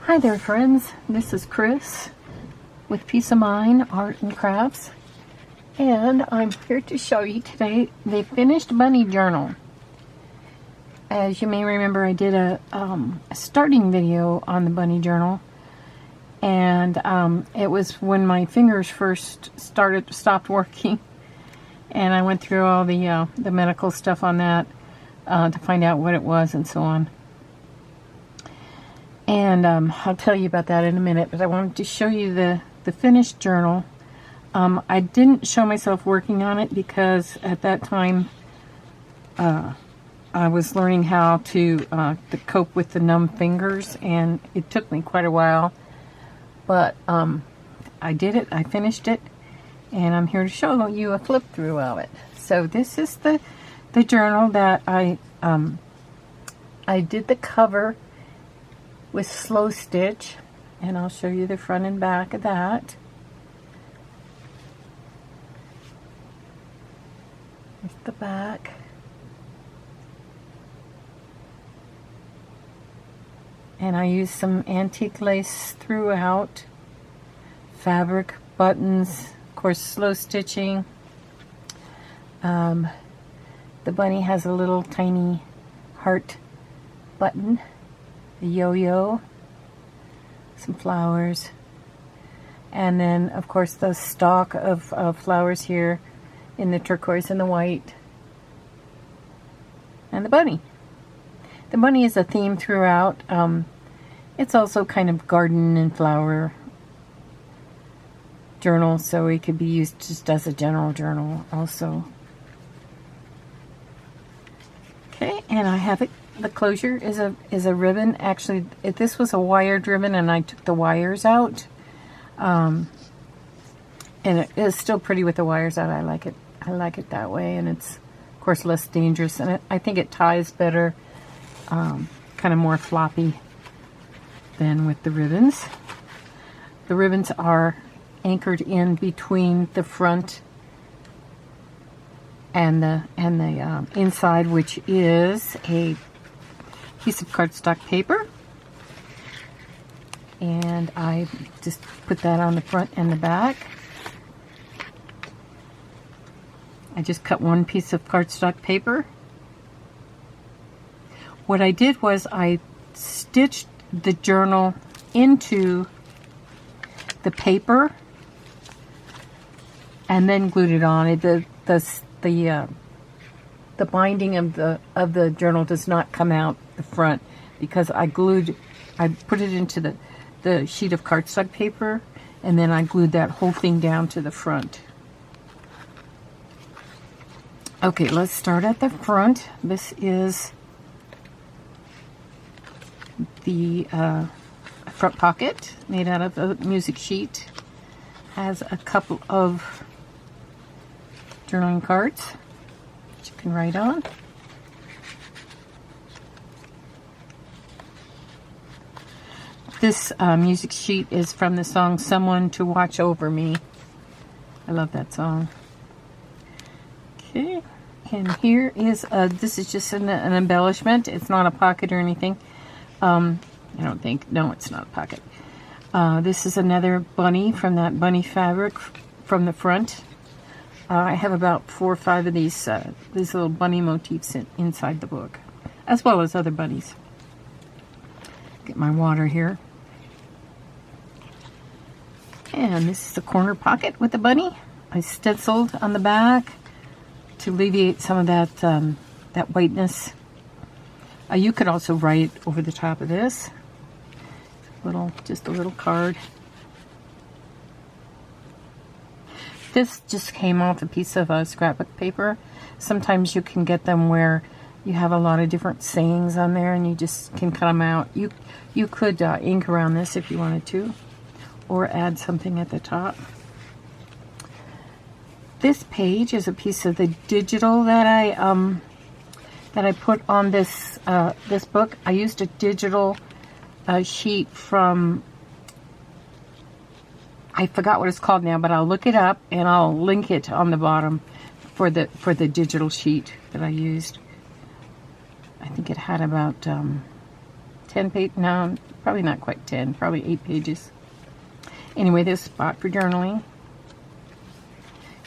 Hi there, friends. This is Chris with Peace of Mind Art and Crafts, and I'm here to show you today the finished bunny journal. As you may remember, I did a starting video on the bunny journal, and it was when my fingers first stopped working, and I went through all the medical stuff on that to find out what it was and so on. And I'll tell you about that in a minute, but I wanted to show you the finished journal. I didn't show myself working on it because at that time I was learning how to cope with the numb fingers, and it took me quite a while. But I did it, I finished it, and I'm here to show you a flip through of it. So this is the journal that I did the cover with slow stitch, and I'll show you the front and back of that. Here's the back. And I used some antique lace throughout, fabric, buttons, of course slow stitching. The bunny has a little tiny heart button, a yo-yo, some flowers, and then of course the stalk of flowers here in the turquoise and the white, and the bunny. The bunny is a theme throughout. It's also kind of garden and flower journal, so it could be used just as a general journal also. Okay, and I have it. The closure is a ribbon. Actually, this was a wired ribbon, and I took the wires out. And it is still pretty with the wires out. I like it. I like it that way, and it's of course less dangerous, and I think it ties better, kind of more floppy than with the ribbons. The ribbons are anchored in between the front and the inside, which is a piece of cardstock paper, and I just put that on the front and the back. I just cut one piece of cardstock paper. What I did was I stitched the journal into the paper and then glued it on. The binding of the journal does not come out the front because I put it into the sheet of cardstock paper, and then I glued that whole thing down to the front. Okay, let's start at the front. This is the front pocket made out of a music sheet. Has a couple of journaling cards that you can write on. This music sheet is from the song "Someone to Watch Over Me." I love that song. Okay, and here is this is just an embellishment. It's not a pocket or anything. I don't think. No, it's not a pocket. This is another bunny from that bunny fabric from the front. I have about 4 or 5 of these little bunny motifs inside the book, as well as other bunnies. Get my water here. And this is the corner pocket with the bunny. I stenciled on the back to alleviate some of that whiteness. You could also write over the top of this. Just a little card. This just came off a piece of scrapbook paper. Sometimes you can get them where you have a lot of different sayings on there, and you just can cut them out. You could ink around this if you wanted to, or add something at the top. This page is a piece of the digital that I put on this this book. I used a digital sheet from, I forgot what it's called now, but I'll look it up and I'll link it on the bottom for the digital sheet that I used. I think it had about 10 page, no, probably not quite 10, probably 8 pages. Anyway, this spot for journaling.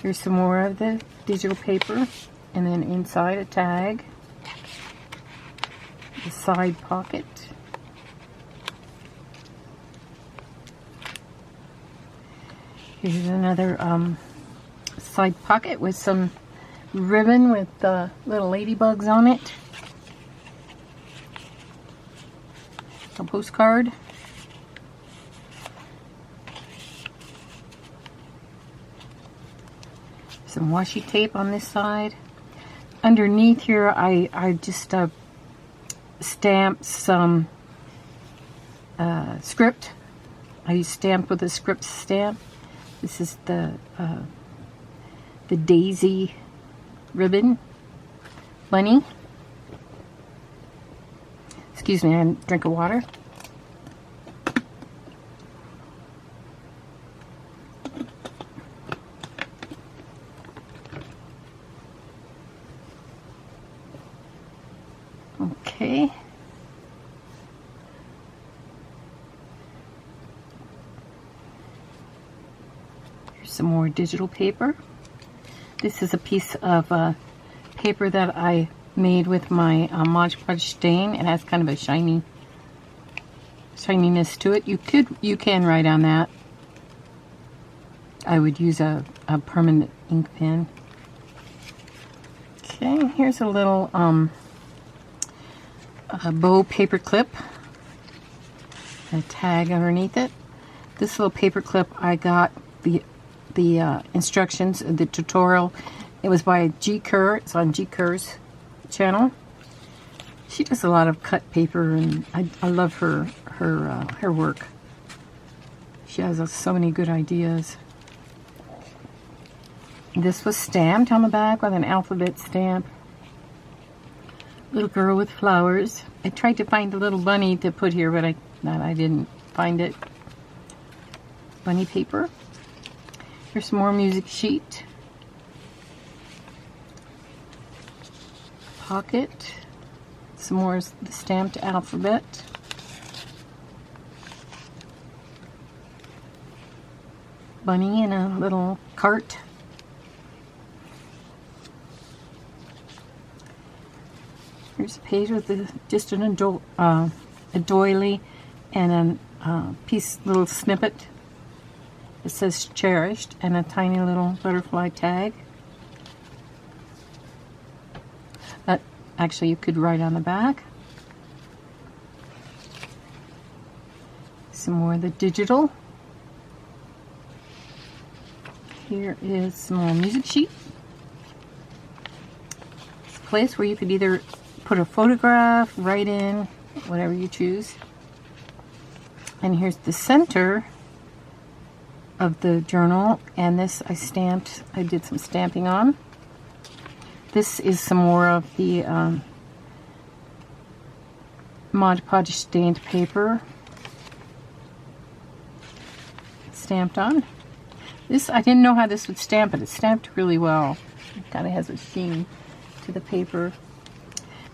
Here's some more of the digital paper, and then inside a tag, the side pocket. Here's another side pocket with some ribbon with little ladybugs on it. A postcard. Some washi tape on this side. Underneath here, I just stamped some script. I stamped with a script stamp. This is the daisy ribbon bunny. Excuse me, I had a drink of water. Okay. Here's some more digital paper. This is a piece of paper that I made with my Mod Podge stain. It has kind of a shininess to it. You can write on that. I would use a permanent ink pen. Okay, here's a little a bow paper clip, a tag underneath it. This little paper clip, I got the instructions, the tutorial. It was by G Kerr. It's on G Kerr's channel. She does a lot of cut paper, and I love her work. She has so many good ideas. This was stamped on the back with an alphabet stamp. Little girl with flowers. I tried to find a little bunny to put here, but I didn't find it. Bunny paper. Here's some more music sheet. Pocket. Some more the stamped alphabet. Bunny in a little cart. Here's a page with just a doily and a little snippet. It says cherished, and a tiny little butterfly tag. Actually, you could write on the back. Some more of the digital. Here is some more music sheet. It's a place where you could either put a photograph, write in, whatever you choose. And here's the center of the journal, and this I did some stamping on. This is some more of the Mod Podge stained paper stamped on. This, I didn't know how this would stamp, but it stamped really well. It kind of has a sheen to the paper.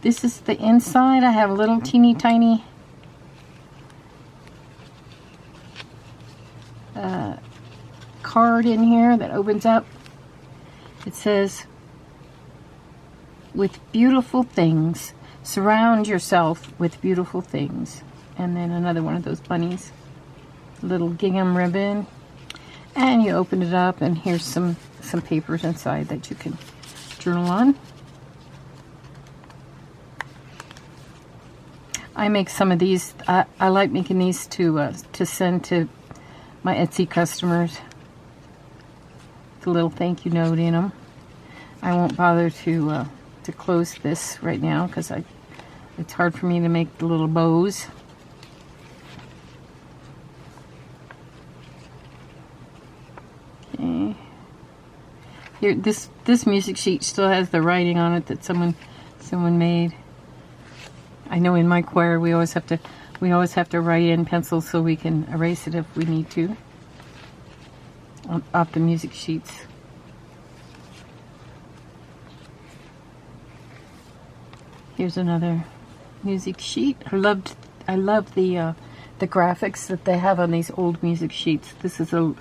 This is the inside. I have a little teeny tiny card in here that opens up. It says, "With beautiful things, surround yourself with beautiful things." And then another one of those bunnies. A little gingham ribbon. And you open it up, and here's some papers inside that you can journal on. I make some of these. I like making these to send to my Etsy customers. With a little thank you note in them. I won't bother to close this right now because it's hard for me to make the little bows. Okay. Here, this music sheet still has the writing on it that someone made. I know in my choir we always have to write in pencil so we can erase it if we need to off the music sheets. Here's another music sheet. I loved I love the graphics that they have on these old music sheets. This is a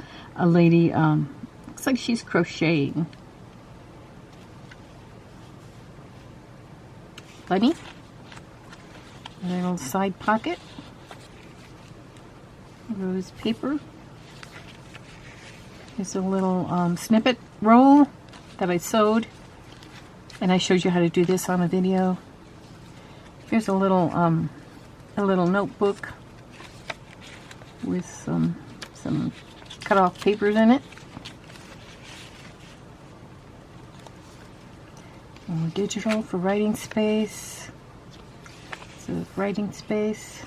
lady, looks like she's crocheting. Bunny. A little side pocket. Rose paper. Here's a little snippet roll that I sewed. And I showed you how to do this on a video. Here's a little notebook with some cut off papers in it. More digital for writing space. So writing space.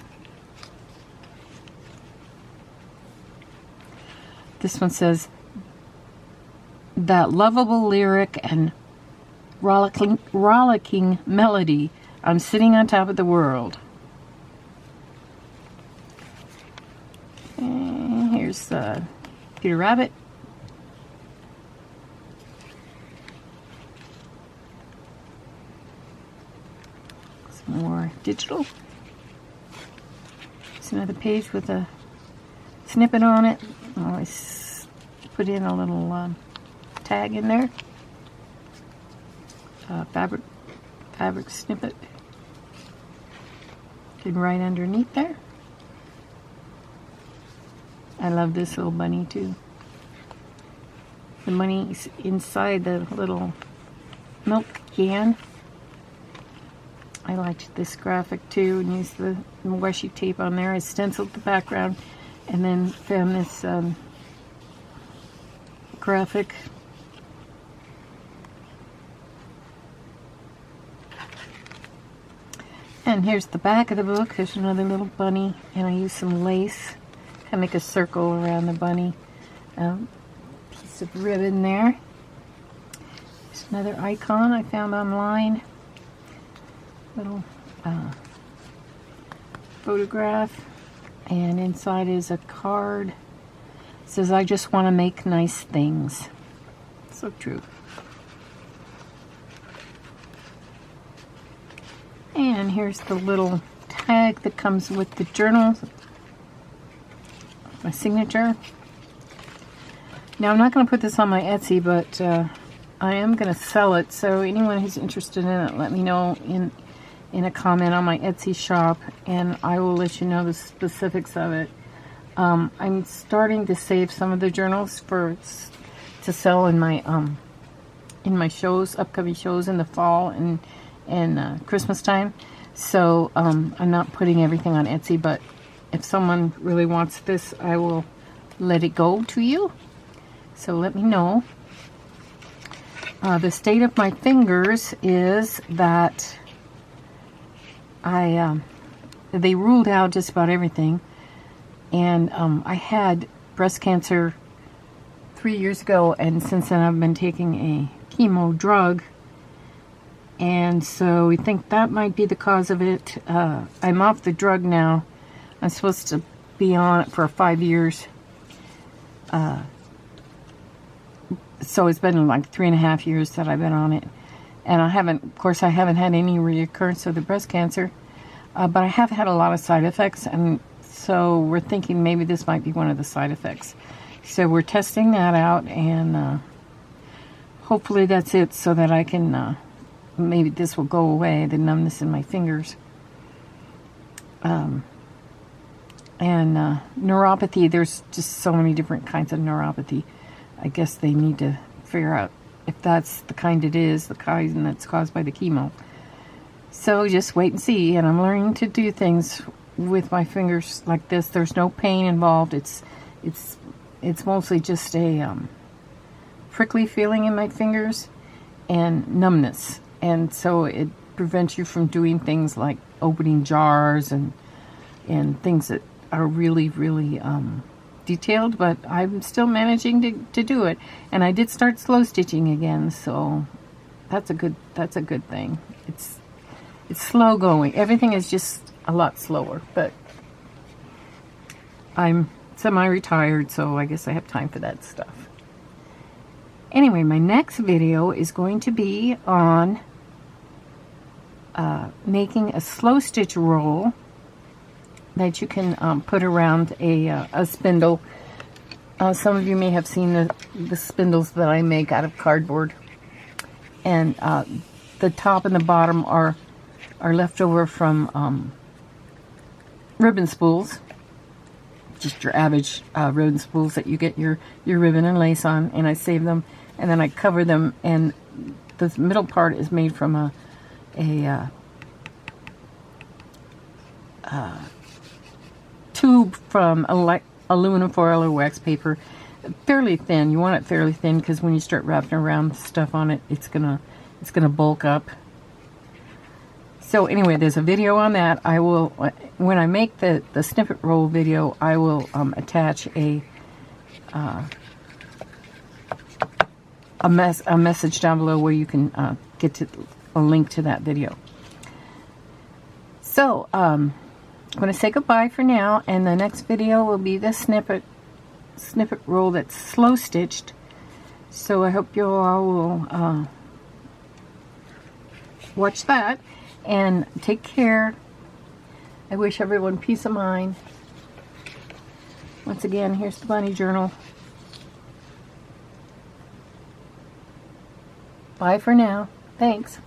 This one says, that lovable lyric and rollicking melody. I'm sitting on top of the world. And here's Peter Rabbit. Some more digital. It's another page with a snippet on it. I always put in a little tag in there. Fabric snippet. You can write underneath there. I love this little bunny too. The bunny's inside the little milk can. I liked this graphic too, and used the washi tape on there. I stenciled the background and then found this graphic. And here's the back of the book. There's another little bunny, and I used some lace to make a circle around the bunny. Piece of ribbon there. There's another icon I found online. Little photograph, and inside is a card. It says, I just want to make nice things. So true. And here's the little tag that comes with the journal. My signature. Now I'm not going to put this on my Etsy, but I am going to sell it. So anyone who's interested in it, let me know in a comment on my Etsy shop, and I will let you know the specifics of it. I'm starting to save some of the journals to sell in my shows, upcoming shows in the fall and Christmas time. So I'm not putting everything on Etsy, but if someone really wants this, I will let it go to you. So let me know. The state of my fingers is that they ruled out just about everything, and I had breast cancer 3 years ago, and since then I've been taking a chemo drug, and so we think that might be the cause of it. I'm off the drug now. I'm supposed to be on it for 5 years, so it's been like 3.5 years that I've been on it, and I haven't had any reoccurrence of the breast cancer, but I have had a lot of side effects, and so we're thinking maybe this might be one of the side effects. So we're testing that out, and hopefully that's it, so that I can, maybe this will go away, the numbness in my fingers. And neuropathy, there's just so many different kinds of neuropathy. I guess they need to figure out if that's the kind it is, the kind that's caused by the chemo. So just wait and see, and I'm learning to do things with my fingers like this. There's no pain involved. It's mostly just a prickly feeling in my fingers and numbness, and so it prevents you from doing things like opening jars and things that are really detailed, but I'm still managing to do it. And I did start slow stitching again, so that's a good thing. It's slow going. Everything is just a lot slower, but I'm semi-retired, so I guess I have time for that stuff. Anyway, my next video is going to be on making a slow stitch roll that you can put around a spindle. Some of you may have seen the spindles that I make out of cardboard. And the top and the bottom are left over from ribbon spools. Just your average ribbon spools that you get your ribbon and lace on. And I save them, and then I cover them, and the middle part is made from a tube from aluminum foil or wax paper, fairly thin. You want it fairly thin because when you start wrapping around stuff on it, it's gonna bulk up. So anyway, there's a video on that. I will, when I make the snippet roll video, I will attach a message down below where you can get to a link to that video. So I'm going to say goodbye for now, and the next video will be the snippet roll that's slow stitched. So I hope you all will watch that, and take care. I wish everyone peace of mind. Once again, here's the bunny journal. Bye for now. Thanks.